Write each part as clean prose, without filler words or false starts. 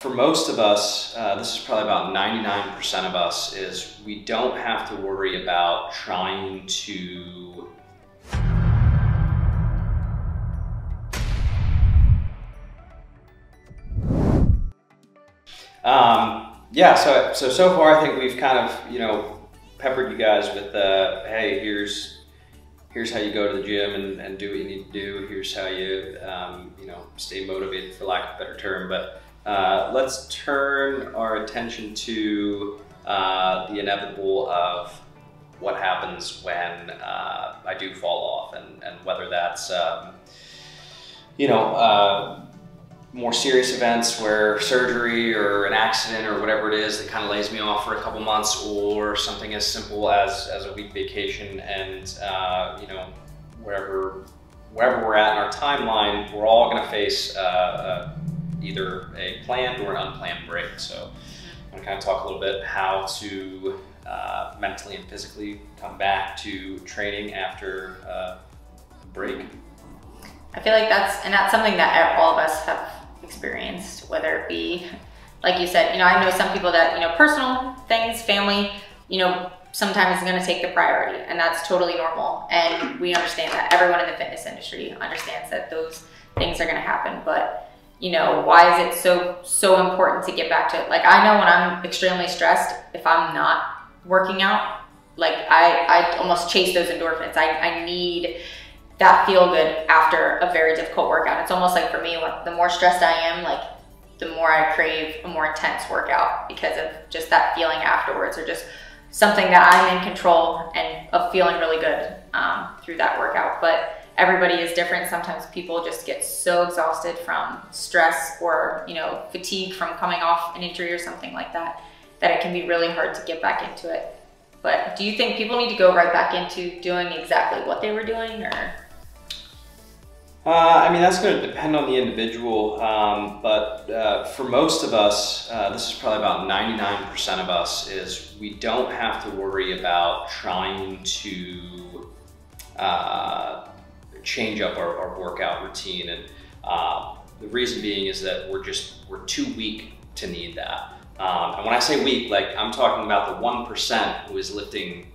For most of us, this is probably about 99% of us, is we don't have to worry about trying to so far I think we've kind of, peppered you guys with, hey, here's how you go to the gym and do what you need to do. Here's how you, stay motivated, for lack of a better term. But let's turn our attention to the inevitable of what happens when I do fall off, and whether that's, more serious events where surgery or an accident or whatever it is that kind of lays me off for a couple months, or something as simple as a week vacation. And wherever we're at in our timeline, we're all going to face either a planned or an unplanned break. So I'm going to kind of talk a little bit how to mentally and physically come back to training after a break. I feel like that's something that all of us have experienced, whether it be, like you said, I know some people that, personal things, family, sometimes is going to take the priority, and that's totally normal. And we understand that. Everyone in the fitness industry understands that those things are going to happen. But, why is it so important to get back to it? Like, I know when I'm extremely stressed, if I'm not working out, like I almost chase those endorphins. I need that feel good after a very difficult workout. It's almost like, for me, the more stressed I am, like the more I crave a more intense workout, because of just that feeling afterwards, or just something that I'm in control and of feeling really good through that workout. But everybody is different. Sometimes people just get so exhausted from stress or, fatigue from coming off an injury or something like that, that it can be really hard to get back into it. But do you think people need to go right back into doing exactly what they were doing, or? That's going to depend on the individual, but for most of us, this is probably about 99% of us, is we don't have to worry about trying to change up our workout routine. And the reason being is that we're too weak to need that. And when I say weak, like, I'm talking about the 1% who is lifting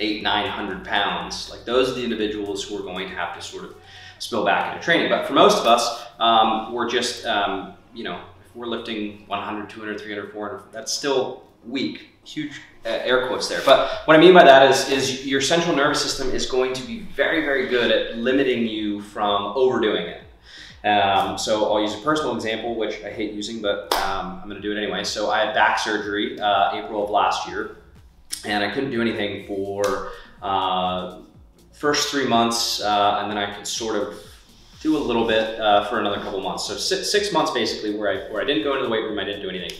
800-900 pounds. Like, those are the individuals who are going to have to sort of spill back into training. But for most of us, we're just, if we're lifting 100, 200, 300, 400, that's still weak. Huge air quotes there. But what I mean by that is your central nervous system is going to be very, very good at limiting you from overdoing it. So I'll use a personal example, which I hate using, but I'm going to do it anyway. So I had back surgery April of last year, and I couldn't do anything for first 3 months, and then I could sort of do a little bit for another couple months. So 6 months basically where I didn't go into the weight room, I didn't do anything.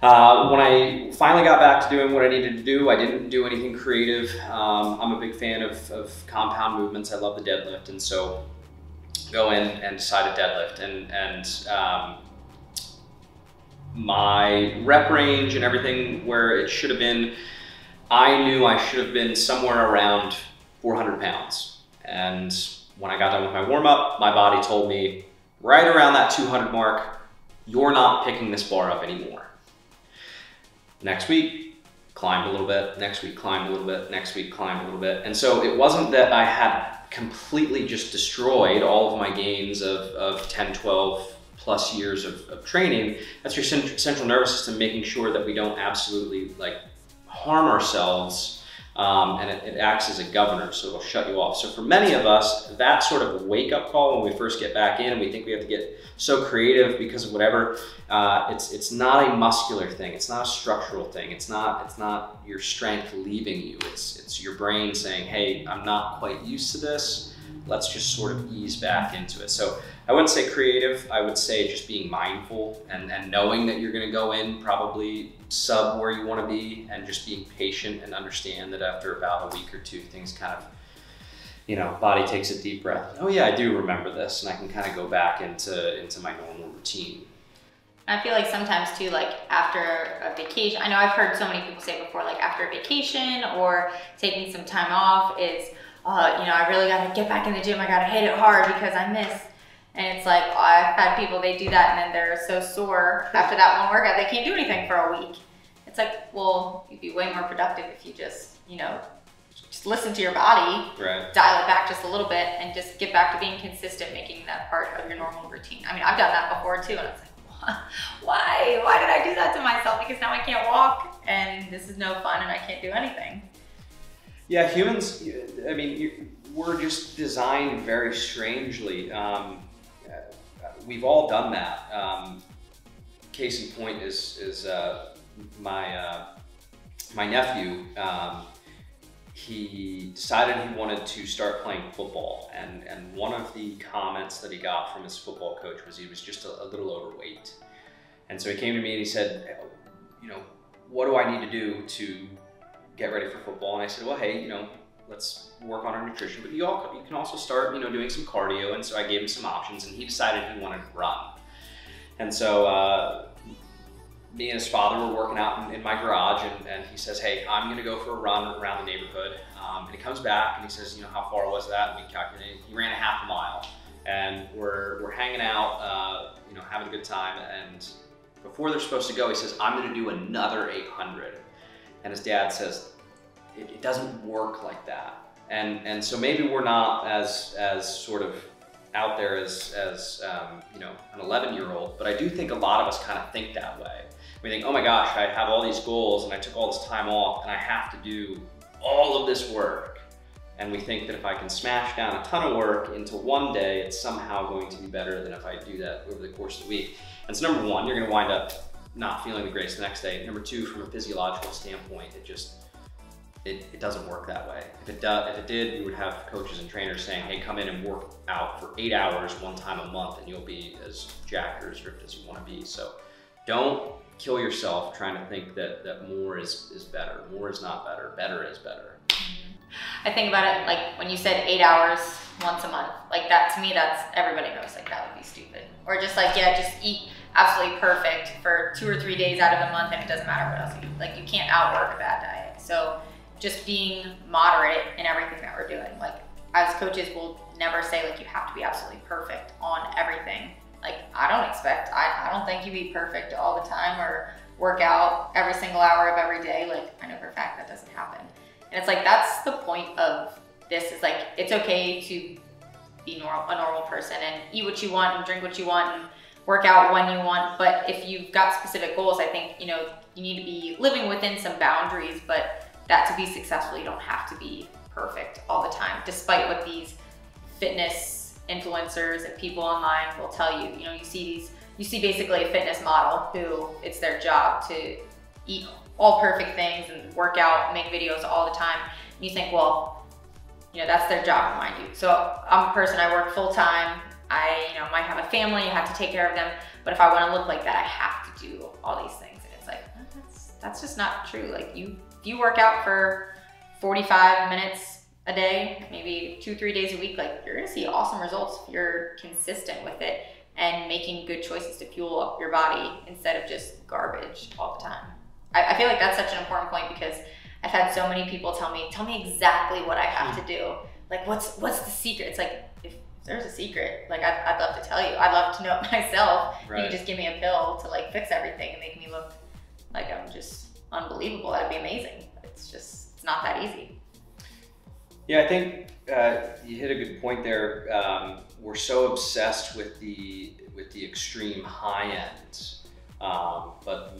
When I finally got back to doing what I needed to do, I didn't do anything creative. I'm a big fan of compound movements. I love the deadlift, and so go in and decide to deadlift. And my rep range and everything where it should have been, I knew I should have been somewhere around 400 pounds. And when I got done with my warm-up, my body told me right around that 200 mark, you're not picking this bar up anymore. Next week, climbed a little bit. Next week, climbed a little bit. Next week, climbed a little bit. And so it wasn't that I had completely just destroyed all of my gains of 10, 12 plus years of training. That's your central nervous system making sure that we don't absolutely harm ourselves. And it acts as a governor, so it'll shut you off. So for many of us, that sort of wake-up call when we first get back in and we think we have to get so creative because of whatever, it's not a muscular thing. It's not a structural thing. It's not your strength leaving you. It's your brain saying, hey, I'm not quite used to this. Let's just sort of ease back into it. So I wouldn't say creative. I would say just being mindful and knowing that you're going to go in probably sub where you want to be, and just being patient and understand that after about a week or two, things kind of, body takes a deep breath. Oh yeah, I do remember this, and I can kind of go back into my normal routine. I feel like sometimes too, like after a vacation, I know I've heard so many people say before, like after a vacation or taking some time off is, I really got to get back in the gym. I got to hit it hard because I missed. And it's like, I've had people, they do that and then they're so sore after that one workout, they can't do anything for a week. It's like, well, you'd be way more productive if you just, you know, just listen to your body, right, dial it back just a little bit, and just get back to being consistent, making that part of your normal routine. I mean, I've done that before too, and it's like, why did I do that to myself? Because now I can't walk, and this is no fun, and I can't do anything. Yeah, humans, I mean, we're just designed very strangely. We've all done that. Case in point is my nephew. He decided he wanted to start playing football, and one of the comments that he got from his football coach was he was just a little overweight. And so he came to me and he said, you know, what do I need to do to get ready for football? And I said, well, hey, you know, let's work on our nutrition, but you can also start, you know, doing some cardio. And so I gave him some options, and he decided he wanted to run. And so me and his father were working out in my garage, and he says, hey, I'm gonna go for a run around the neighborhood. And he comes back and he says, you know, how far was that? And we calculated, he ran a half a mile. And we're hanging out, you know, having a good time. And before they're supposed to go, he says, I'm gonna do another 800. And his dad says, it doesn't work like that. And so maybe we're not as sort of out there as you know, an 11-year-old, but I do think a lot of us kind of think that way. We think, oh my gosh, I have all these goals and I took all this time off and I have to do all of this work. And we think that if I can smash down a ton of work into one day, it's somehow going to be better than if I do that over the course of the week. And so number one, you're gonna wind up not feeling the greatest the next day. Number two, from a physiological standpoint, it doesn't work that way. If it did, you would have coaches and trainers saying, hey, come in and work out for 8 hours one time a month and you'll be as jacked or as ripped as you wanna be. So don't kill yourself trying to think that more is better. More is not better, better is better. I think about it like when you said 8 hours once a month, like that to me, that's, everybody knows like that would be stupid. Or just like, yeah, just eat absolutely perfect for 2 or 3 days out of the month and it doesn't matter what else you eat. Like you can't outwork that diet. So just being moderate in everything that we're doing. Like as coaches, we'll never say like you have to be absolutely perfect on everything. Like I don't think you eat perfect all the time or work out every single hour of every day. Like I know for a fact that doesn't happen. And it's like, that's the point of this, is like, it's okay to be a normal person and eat what you want and drink what you want and work out when you want. But if you've got specific goals, I think, you know, you need to be living within some boundaries, but that to be successful, you don't have to be perfect all the time, despite what these fitness influencers and people online will tell you. You know, you see basically a fitness model who it's their job to eat all perfect things and work out, make videos all the time. And you think, well, you know, that's their job, mind you. So I'm a person, I work full time. I, you know, might have a family, I have to take care of them. But if I want to look like that, I have to do all these things. And it's like, that's just not true. Like if you work out for 45 minutes a day, maybe 2-3 days a week, like you're gonna see awesome results if you're consistent with it and making good choices to fuel up your body instead of just garbage all the time. I feel like that's such an important point because I've had so many people tell me exactly what I have to do. Like, what's the secret? It's like, if there's a secret, like I'd love to tell you. I'd love to know it myself. Right. You could just give me a pill to like fix everything and make me look like I'm just unbelievable. That'd be amazing. It's not that easy. Yeah, I think you hit a good point there. We're so obsessed with the extreme high end, but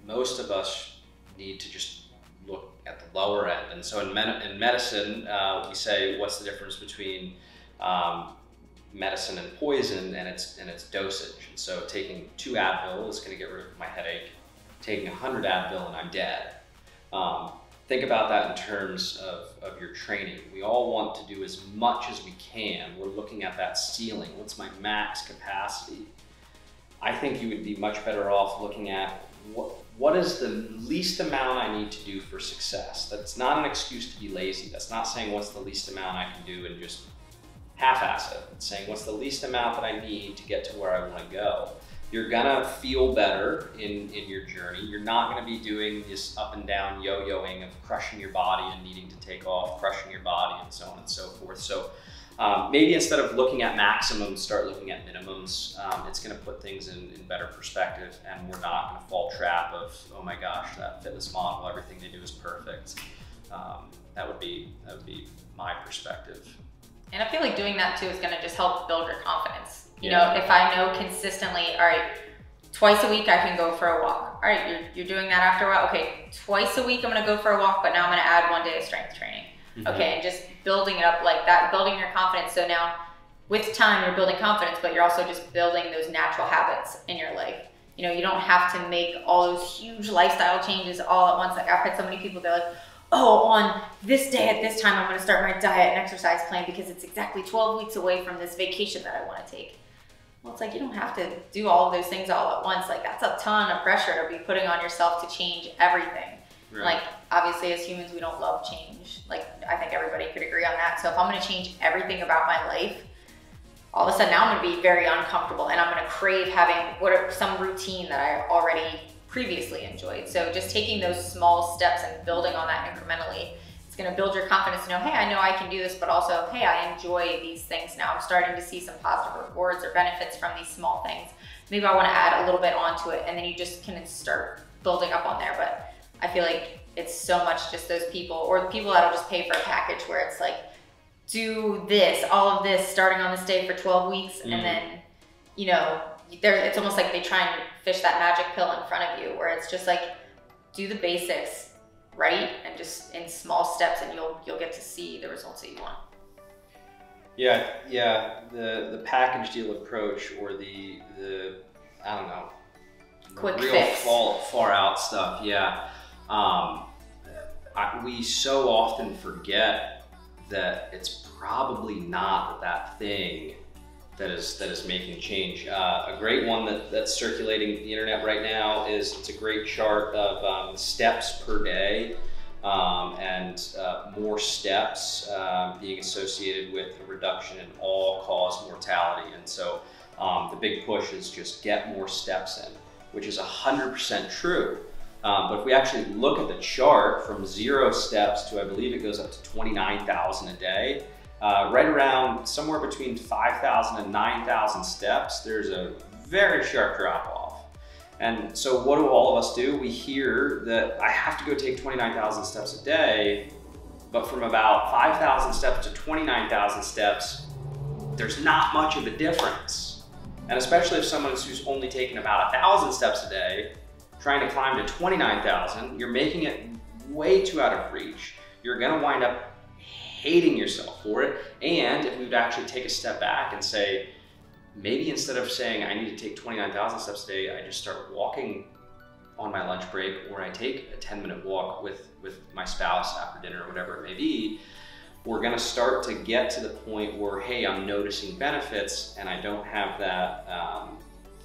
most of us need to just look at the lower end. And so in medicine, we say, what's the difference between medicine and poison, and its dosage. And so taking 2 Advil is going to get rid of my headache. Taking 100 Advil and I'm dead. Think about that in terms of your training. We all want to do as much as we can. We're looking at that ceiling. What's my max capacity? I think you would be much better off looking at what is the least amount I need to do for success. That's not an excuse to be lazy. That's not saying what's the least amount I can do and just half-ass it. It's saying what's the least amount that I need to get to where I want to go. You're gonna feel better in your journey. You're not gonna be doing this up and down yo-yoing of crushing your body and needing to take off, crushing your body and so on and so forth. So maybe instead of looking at maximums, start looking at minimums. It's going to put things in better perspective, and we're not going to fall trap of, oh my gosh, that fitness model, everything they do is perfect. That would be my perspective. And I feel like doing that too is going to just help build your confidence. You know, if I know consistently, all right, twice a week I can go for a walk. All right, you're doing that after a while. Okay, twice a week I'm going to go for a walk, but now I'm going to add 1 day of strength training. Okay, and just building it up like that, building your confidence. So now with time, you're building confidence, but you're also just building those natural habits in your life. You know, you don't have to make all those huge lifestyle changes all at once. Like I've had so many people, they're like, oh, on this day at this time, I'm going to start my diet and exercise plan because it's exactly 12 weeks away from this vacation that I want to take. Well, it's like, you don't have to do all of those things all at once. Like that's a ton of pressure to be putting on yourself to change everything. Right. Like obviously as humans, we don't love change. Like I think everybody could agree on that. So if I'm going to change everything about my life, all of a sudden now I'm going to be very uncomfortable and I'm going to crave having some routine that I already previously enjoyed. So just taking those small steps and building on that incrementally, it's going to build your confidence to know, hey, I know I can do this, but also, hey, I enjoy these things now. I'm starting to see some positive rewards or benefits from these small things. Maybe I want to add a little bit onto it, and then you just can start building up on there. But I feel like it's so much just those people, or the people that'll just pay for a package where it's like, do this, all of this, starting on this day for 12 weeks, and then, you know, it's almost like they try and fish that magic pill in front of you, where it's just like, do the basics, right? And just in small steps, and you'll get to see the results that you want. Yeah, the package deal approach, or the I don't know, quick real fix, far out stuff. Yeah, we so often forget that it's probably not that thing that is making change. A great one that's circulating the internet right now is, it's a great chart of steps per day, and more steps being associated with a reduction in all-cause mortality. And so the big push is just get more steps in, which is 100% true. But if we actually look at the chart from 0 steps to, I believe it goes up to 29,000 a day, right around somewhere between 5,000 and 9,000 steps, there's a very sharp drop off. And so what do all of us do? We hear that I have to go take 29,000 steps a day, but from about 5,000 steps to 29,000 steps, there's not much of a difference. And especially if someone who's only taking about 1,000 steps a day, trying to climb to 29,000, you're making it way too out of reach. You're gonna wind up hating yourself for it. And if we would actually take a step back and say, maybe instead of saying I need to take 29,000 steps a day, I just start walking on my lunch break, or I take a 10-minute walk with my spouse after dinner, or whatever it may be, we're gonna start to get to the point where, hey, I'm noticing benefits, and I don't have that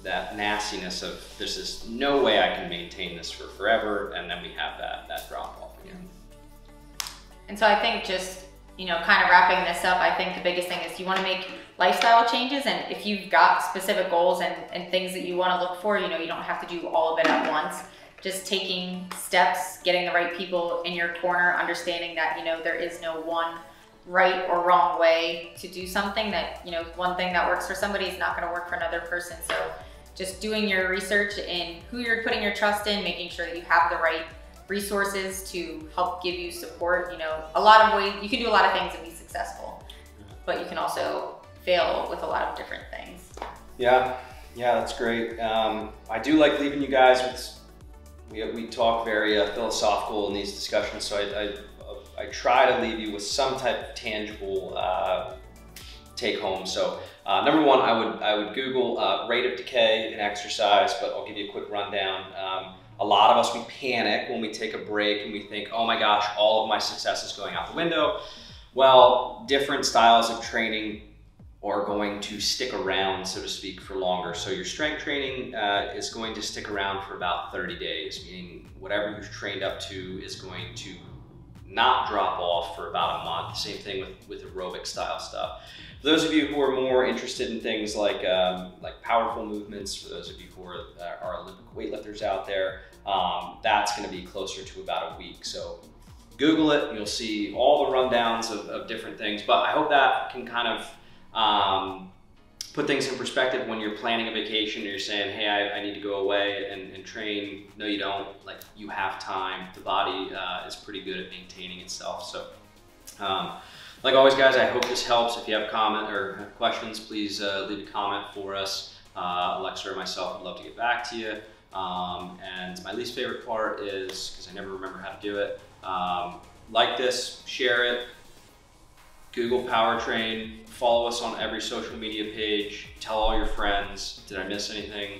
that nastiness of, there's just no way I can maintain this for forever, and then we have that drop off again. And so I think just, you know, kind of wrapping this up, I think the biggest thing is you want to make lifestyle changes, and if you've got specific goals and things that you want to look for, you know, you don't have to do all of it at once. Just taking steps, getting the right people in your corner, understanding that, you know, there is no one right or wrong way to do something, that, you know, one thing that works for somebody is not going to work for another person. So just doing your research in who you're putting your trust in, making sure that you have the right resources to help give you support. You know, a lot of ways, you can do a lot of things and be successful, but you can also fail with a lot of different things. Yeah, that's great. I do like leaving you guys with, we talk very philosophical in these discussions, so I try to leave you with some type of tangible take home. So number one, I would Google rate of decay in exercise, but I'll give you a quick rundown. A lot of us, we panic when we take a break and we think, oh my gosh, all of my success is going out the window. Well, different styles of training are going to stick around, so to speak, for longer. So your strength training is going to stick around for about 30 days, meaning whatever you've trained up to is going to not drop off for about a month. Same thing with aerobic style stuff. For those of you who are more interested in things like powerful movements, for those of you who are Olympic weightlifters out there, that's going to be closer to about a week. So Google it, you'll see all the rundowns of different things. But I hope that can kind of put things in perspective when you're planning a vacation and you're saying, hey, I need to go away and train. No, you don't. Like, you have time. The body is pretty good at maintaining itself. So like always, guys, I hope this helps. If you have a comment or have questions, please leave a comment for us. Alexa or myself would love to get back to you. And my least favorite part is, because I never remember how to do it, like this, share it, Google Powertrain, follow us on every social media page, tell all your friends. Did I miss anything?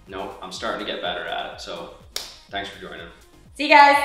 Nope, I'm starting to get better at it. So thanks for joining. See you guys.